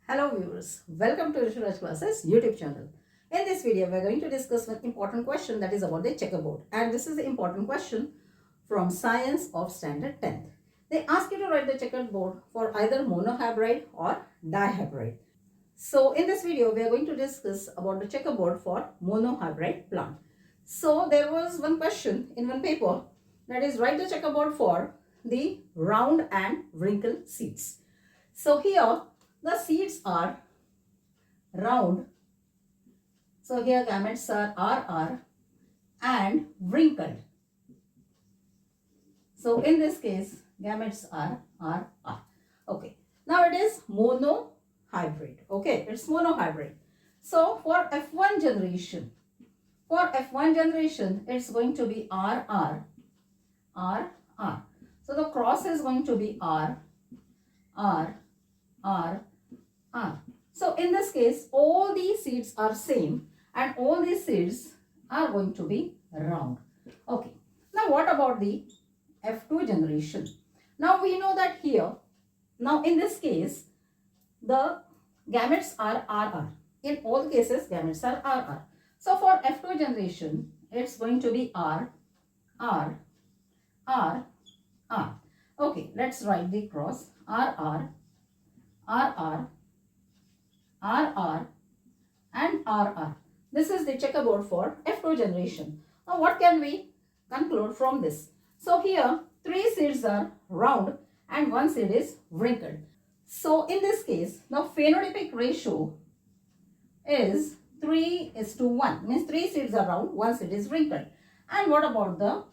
Hello viewers, welcome to VrushuRaj classes YouTube channel. In this video, we are going to discuss one important question that is about the checkerboard. And this is the important question from Science of Standard 10th. They ask you to write the checkerboard for either monohybrid or dihybrid. So in this video, we are going to discuss about the checkerboard for monohybrid plant. So there was one question in one paper, that is write the checkerboard for the round and wrinkled seeds. So here the seeds are round. So here gametes are RR and wrinkled. So in this case gametes are RR. Okay. Now it is monohybrid. Okay, it's monohybrid. So for F1 generation, it's going to be RR. So the cross is going to be R. So in this case, all these seeds are same and all these seeds are going to be round. Okay. Now what about the F2 generation? Now we know that here, now in this case, the gametes are RR. In all cases, gametes are RR. So for F2 generation, it's going to be R. Okay, let's write the cross. RR and RR. This is the checkerboard for F2 generation. Now what can we conclude from this? So here 3 seeds are round and 1 seed is wrinkled. So in this case, now phenotypic ratio is 3:1. Means 3 seeds are round, 1 seed is wrinkled. And what about the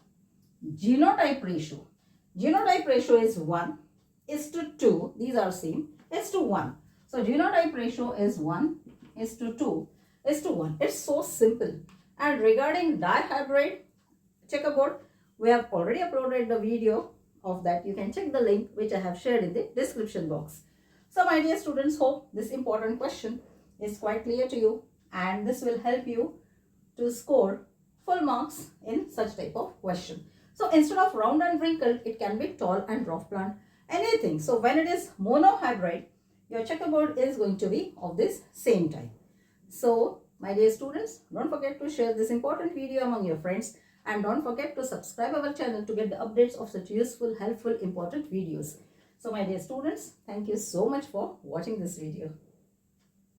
genotype ratio? Genotype ratio is 1:2. These are same. Is to 1. So genotype ratio is 1:2:1. It's so simple. And regarding dihybrid checkerboard, we have already uploaded the video of that. You can check the link which I have shared in the description box. So my dear students, hope this important question is quite clear to you and this will help you to score full marks in such type of question. So instead of round and wrinkled, it can be tall and dwarf plant, anything. So when it is monohybrid, your checkerboard is going to be of this same type. So my dear students, don't forget to share this important video among your friends and don't forget to subscribe our channel to get the updates of such useful, helpful, important videos. So my dear students, thank you so much for watching this video.